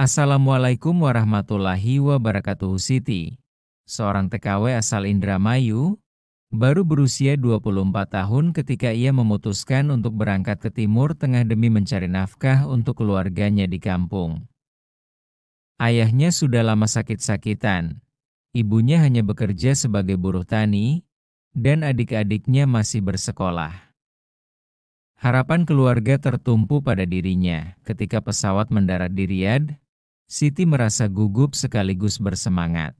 Assalamualaikum warahmatullahi wabarakatuh. Siti, seorang TKW asal Indramayu, baru berusia 24 tahun ketika ia memutuskan untuk berangkat ke Timur Tengah demi mencari nafkah untuk keluarganya di kampung. Ayahnya sudah lama sakit-sakitan, ibunya hanya bekerja sebagai buruh tani, dan adik-adiknya masih bersekolah. Harapan keluarga tertumpu pada dirinya. Ketika pesawat mendarat di Riyadh, Siti merasa gugup sekaligus bersemangat.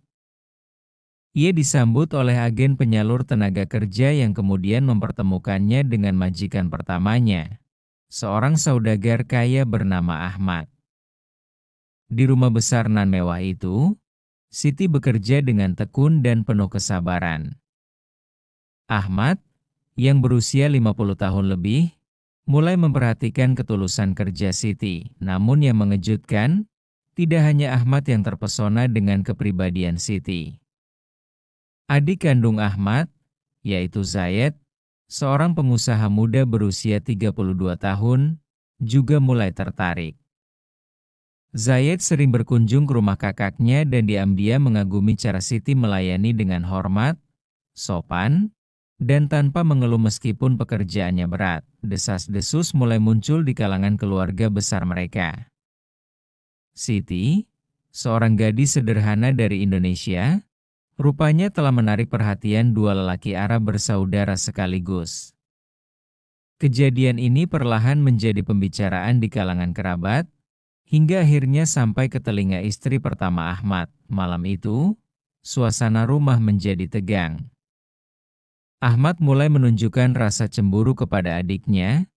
Ia disambut oleh agen penyalur tenaga kerja yang kemudian mempertemukannya dengan majikan pertamanya, seorang saudagar kaya bernama Ahmad. Di rumah besar nan mewah itu, Siti bekerja dengan tekun dan penuh kesabaran. Ahmad, yang berusia 50 tahun lebih, mulai memperhatikan ketulusan kerja Siti. Namun yang mengejutkan, tidak hanya Ahmad yang terpesona dengan kepribadian Siti. Adik kandung Ahmad, yaitu Zayed, seorang pengusaha muda berusia 32 tahun, juga mulai tertarik. Zayed sering berkunjung ke rumah kakaknya dan diam-diam mengagumi cara Siti melayani dengan hormat, sopan, dan tanpa mengeluh meskipun pekerjaannya berat. Desas-desus mulai muncul di kalangan keluarga besar mereka. Siti, seorang gadis sederhana dari Indonesia, rupanya telah menarik perhatian dua lelaki Arab bersaudara sekaligus. Kejadian ini perlahan menjadi pembicaraan di kalangan kerabat, hingga akhirnya sampai ke telinga istri pertama Ahmad. Malam itu, suasana rumah menjadi tegang. Ahmad mulai menunjukkan rasa cemburu kepada adiknya,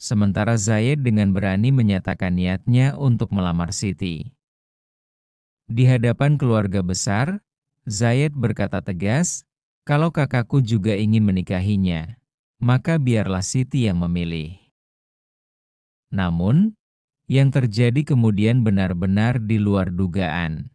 sementara Zayed dengan berani menyatakan niatnya untuk melamar Siti. Di hadapan keluarga besar, Zayed berkata tegas, "Kalau kakakku juga ingin menikahinya, maka biarlah Siti yang memilih." Namun, yang terjadi kemudian benar-benar di luar dugaan.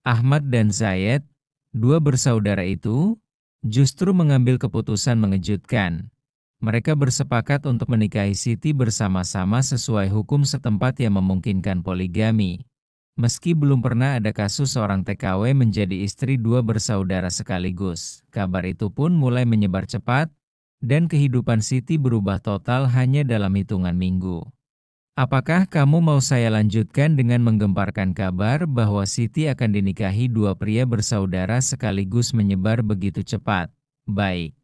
Ahmad dan Zayed, dua bersaudara itu, justru mengambil keputusan mengejutkan. Mereka bersepakat untuk menikahi Siti bersama-sama sesuai hukum setempat yang memungkinkan poligami. Meski belum pernah ada kasus seorang TKW menjadi istri dua bersaudara sekaligus, kabar itu pun mulai menyebar cepat, dan kehidupan Siti berubah total hanya dalam hitungan minggu. Apakah kamu mau saya lanjutkan dengan menggemparkan kabar bahwa Siti akan dinikahi dua pria bersaudara sekaligus menyebar begitu cepat? Baik.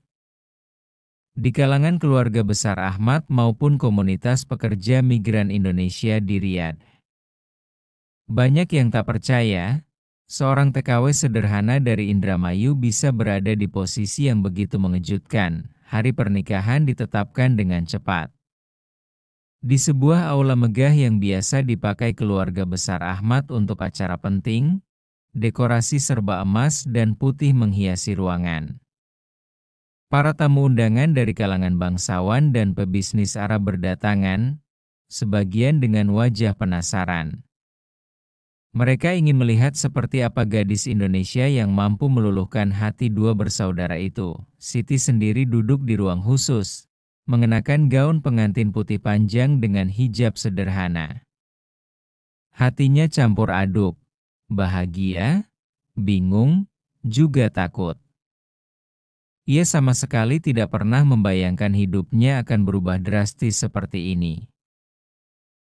Di kalangan keluarga besar Ahmad maupun komunitas pekerja migran Indonesia di Riyadh. Banyak yang tak percaya, seorang TKW sederhana dari Indramayu bisa berada di posisi yang begitu mengejutkan. Hari pernikahan ditetapkan dengan cepat. Di sebuah aula megah yang biasa dipakai keluarga besar Ahmad untuk acara penting, dekorasi serba emas dan putih menghiasi ruangan. Para tamu undangan dari kalangan bangsawan dan pebisnis Arab berdatangan, sebagian dengan wajah penasaran. Mereka ingin melihat seperti apa gadis Indonesia yang mampu meluluhkan hati dua bersaudara itu. Siti sendiri duduk di ruang khusus, mengenakan gaun pengantin putih panjang dengan hijab sederhana. Hatinya campur aduk, bahagia, bingung, juga takut. Ia sama sekali tidak pernah membayangkan hidupnya akan berubah drastis seperti ini.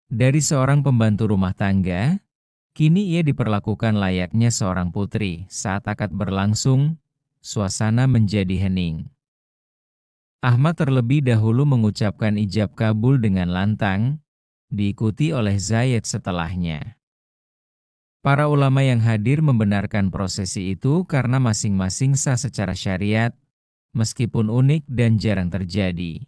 Dari seorang pembantu rumah tangga, kini ia diperlakukan layaknya seorang putri. Saat akad berlangsung, suasana menjadi hening. Ahmad terlebih dahulu mengucapkan ijab kabul dengan lantang, diikuti oleh Zayed setelahnya. Para ulama yang hadir membenarkan prosesi itu karena masing-masing sah secara syariat, meskipun unik dan jarang terjadi.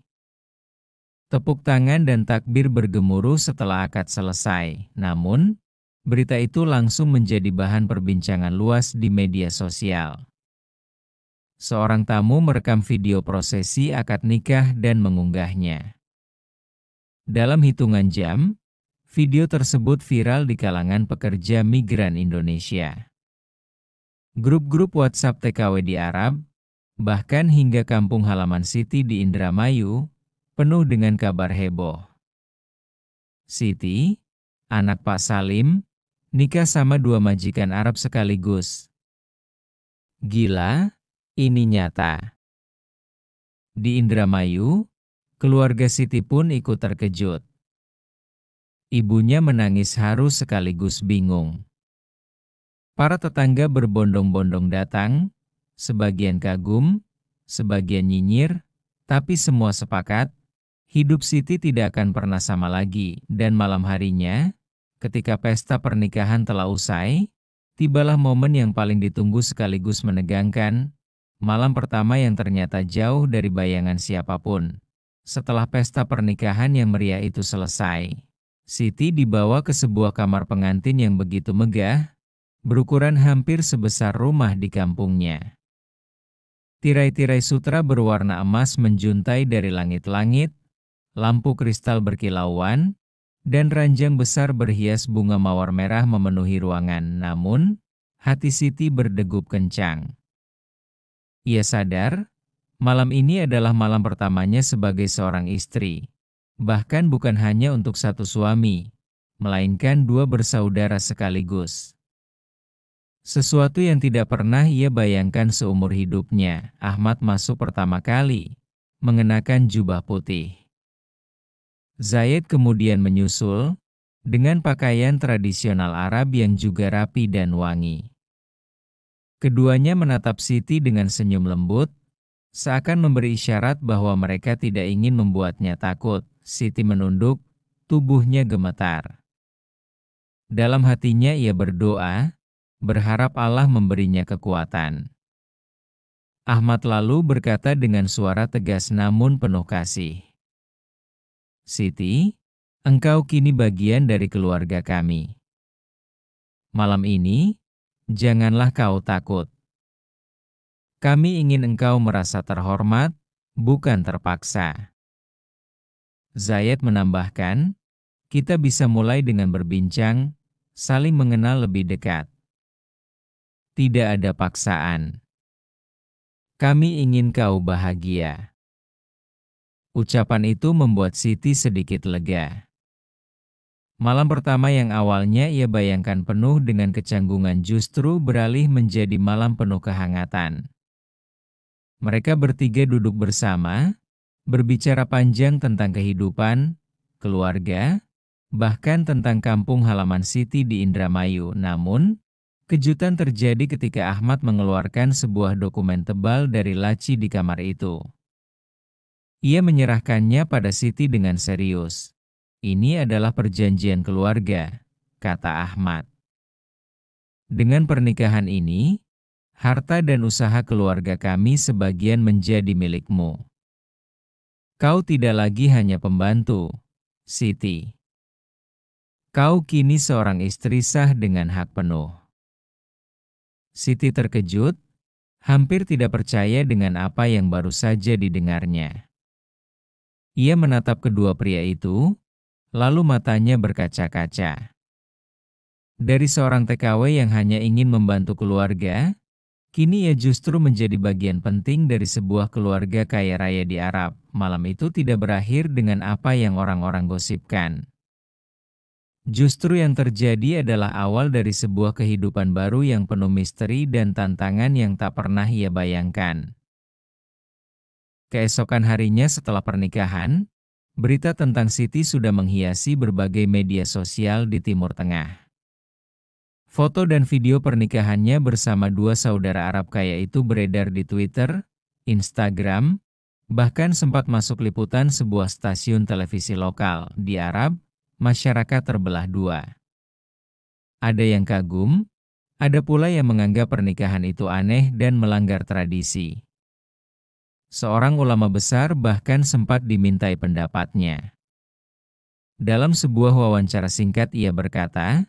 Tepuk tangan dan takbir bergemuruh setelah akad selesai. Namun, berita itu langsung menjadi bahan perbincangan luas di media sosial. Seorang tamu merekam video prosesi akad nikah dan mengunggahnya. Dalam hitungan jam, video tersebut viral di kalangan pekerja migran Indonesia. Grup-grup WhatsApp TKW di Arab, bahkan hingga kampung halaman Siti di Indramayu, penuh dengan kabar heboh. Siti, anak Pak Salim, nikah sama dua majikan Arab sekaligus. Gila, ini nyata. Di Indramayu, keluarga Siti pun ikut terkejut. Ibunya menangis haru sekaligus bingung. Para tetangga berbondong-bondong datang, sebagian kagum, sebagian nyinyir, tapi semua sepakat, hidup Siti tidak akan pernah sama lagi. Dan malam harinya, ketika pesta pernikahan telah usai, tibalah momen yang paling ditunggu sekaligus menegangkan, malam pertama yang ternyata jauh dari bayangan siapapun. Setelah pesta pernikahan yang meriah itu selesai, Siti dibawa ke sebuah kamar pengantin yang begitu megah, berukuran hampir sebesar rumah di kampungnya. Tirai-tirai sutra berwarna emas menjuntai dari langit-langit, lampu kristal berkilauan, dan ranjang besar berhias bunga mawar merah memenuhi ruangan. Namun, hati Siti berdegup kencang. Ia sadar, malam ini adalah malam pertamanya sebagai seorang istri. Bahkan bukan hanya untuk satu suami, melainkan dua bersaudara sekaligus. Sesuatu yang tidak pernah ia bayangkan seumur hidupnya. Ahmad masuk pertama kali, mengenakan jubah putih. Zaid kemudian menyusul, dengan pakaian tradisional Arab yang juga rapi dan wangi. Keduanya menatap Siti dengan senyum lembut, seakan memberi isyarat bahwa mereka tidak ingin membuatnya takut. Siti menunduk, tubuhnya gemetar. Dalam hatinya ia berdoa, berharap Allah memberinya kekuatan. Ahmad lalu berkata dengan suara tegas namun penuh kasih, "Siti, engkau kini bagian dari keluarga kami. Malam ini, janganlah kau takut. Kami ingin engkau merasa terhormat, bukan terpaksa." Zaid menambahkan, "Kita bisa mulai dengan berbincang, saling mengenal lebih dekat. Tidak ada paksaan. Kami ingin kau bahagia." Ucapan itu membuat Siti sedikit lega. Malam pertama yang awalnya ia bayangkan penuh dengan kecanggungan justru beralih menjadi malam penuh kehangatan. Mereka bertiga duduk bersama, berbicara panjang tentang kehidupan, keluarga, bahkan tentang kampung halaman Siti di Indramayu. Namun, kejutan terjadi ketika Ahmad mengeluarkan sebuah dokumen tebal dari laci di kamar itu. Ia menyerahkannya pada Siti dengan serius. "Ini adalah perjanjian keluarga," kata Ahmad. "Dengan pernikahan ini, harta dan usaha keluarga kami sebagian menjadi milikmu. Kau tidak lagi hanya pembantu, Siti. Kau kini seorang istri sah dengan hak penuh." Siti terkejut, hampir tidak percaya dengan apa yang baru saja didengarnya. Ia menatap kedua pria itu, lalu matanya berkaca-kaca. Dari seorang TKW yang hanya ingin membantu keluarga, kini ia justru menjadi bagian penting dari sebuah keluarga kaya raya di Arab. Malam itu tidak berakhir dengan apa yang orang-orang gosipkan. Justru yang terjadi adalah awal dari sebuah kehidupan baru yang penuh misteri dan tantangan yang tak pernah ia bayangkan. Keesokan harinya setelah pernikahan, berita tentang Siti sudah menghiasi berbagai media sosial di Timur Tengah. Foto dan video pernikahannya bersama dua saudara Arab kaya itu beredar di Twitter, Instagram, bahkan sempat masuk liputan sebuah stasiun televisi lokal. Di Arab, masyarakat terbelah dua. Ada yang kagum, ada pula yang menganggap pernikahan itu aneh dan melanggar tradisi. Seorang ulama besar bahkan sempat dimintai pendapatnya. Dalam sebuah wawancara singkat ia berkata,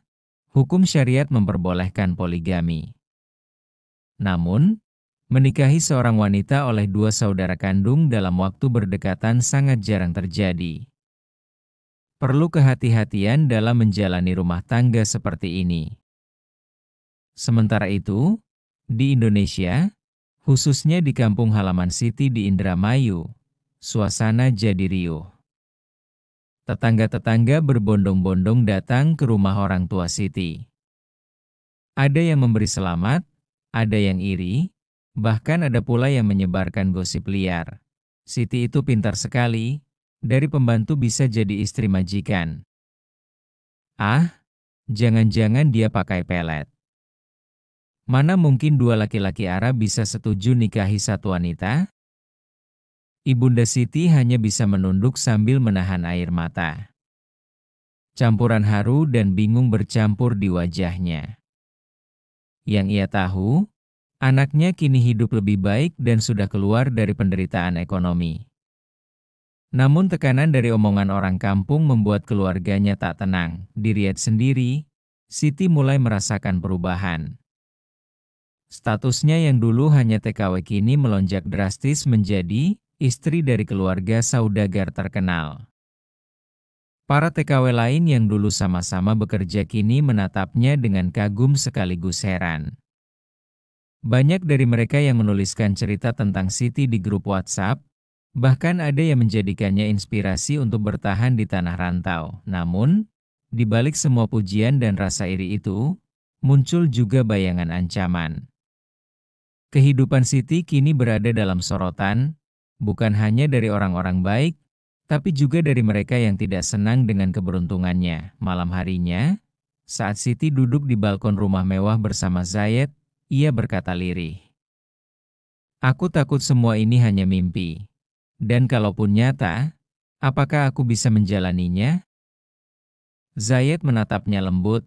hukum syariat memperbolehkan poligami. Namun, menikahi seorang wanita oleh dua saudara kandung dalam waktu berdekatan sangat jarang terjadi. Perlu kehati-hatian dalam menjalani rumah tangga seperti ini. Sementara itu, di Indonesia, khususnya di kampung halaman Siti di Indramayu, suasana jadi riuh. Tetangga-tetangga berbondong-bondong datang ke rumah orang tua Siti. Ada yang memberi selamat, ada yang iri, bahkan ada pula yang menyebarkan gosip liar. Siti itu pintar sekali, dari pembantu bisa jadi istri majikan. Ah, jangan-jangan dia pakai pelet. Mana mungkin dua laki-laki Arab bisa setuju nikahi satu wanita? Ibunda Siti hanya bisa menunduk sambil menahan air mata. Campuran haru dan bingung bercampur di wajahnya. Yang ia tahu, anaknya kini hidup lebih baik dan sudah keluar dari penderitaan ekonomi. Namun tekanan dari omongan orang kampung membuat keluarganya tak tenang. Di Riyadh sendiri, Siti mulai merasakan perubahan. Statusnya yang dulu hanya TKW kini melonjak drastis menjadi istri dari keluarga saudagar terkenal. Para TKW lain yang dulu sama-sama bekerja kini menatapnya dengan kagum sekaligus heran. Banyak dari mereka yang menuliskan cerita tentang Siti di grup WhatsApp, bahkan ada yang menjadikannya inspirasi untuk bertahan di tanah rantau. Namun, di balik semua pujian dan rasa iri itu, muncul juga bayangan ancaman. Kehidupan Siti kini berada dalam sorotan, bukan hanya dari orang-orang baik, tapi juga dari mereka yang tidak senang dengan keberuntungannya. Malam harinya, saat Siti duduk di balkon rumah mewah bersama Zayed, ia berkata lirih, "Aku takut semua ini hanya mimpi. Dan kalaupun nyata, apakah aku bisa menjalaninya?" Zayed menatapnya lembut,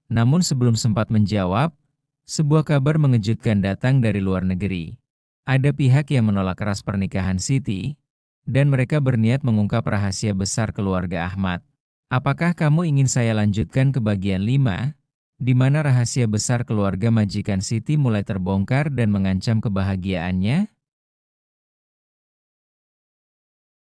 namun sebelum sempat menjawab, sebuah kabar mengejutkan datang dari luar negeri. Ada pihak yang menolak keras pernikahan Siti, dan mereka berniat mengungkap rahasia besar keluarga Ahmad. Apakah kamu ingin saya lanjutkan ke bagian 5, di mana rahasia besar keluarga majikan Siti mulai terbongkar dan mengancam kebahagiaannya?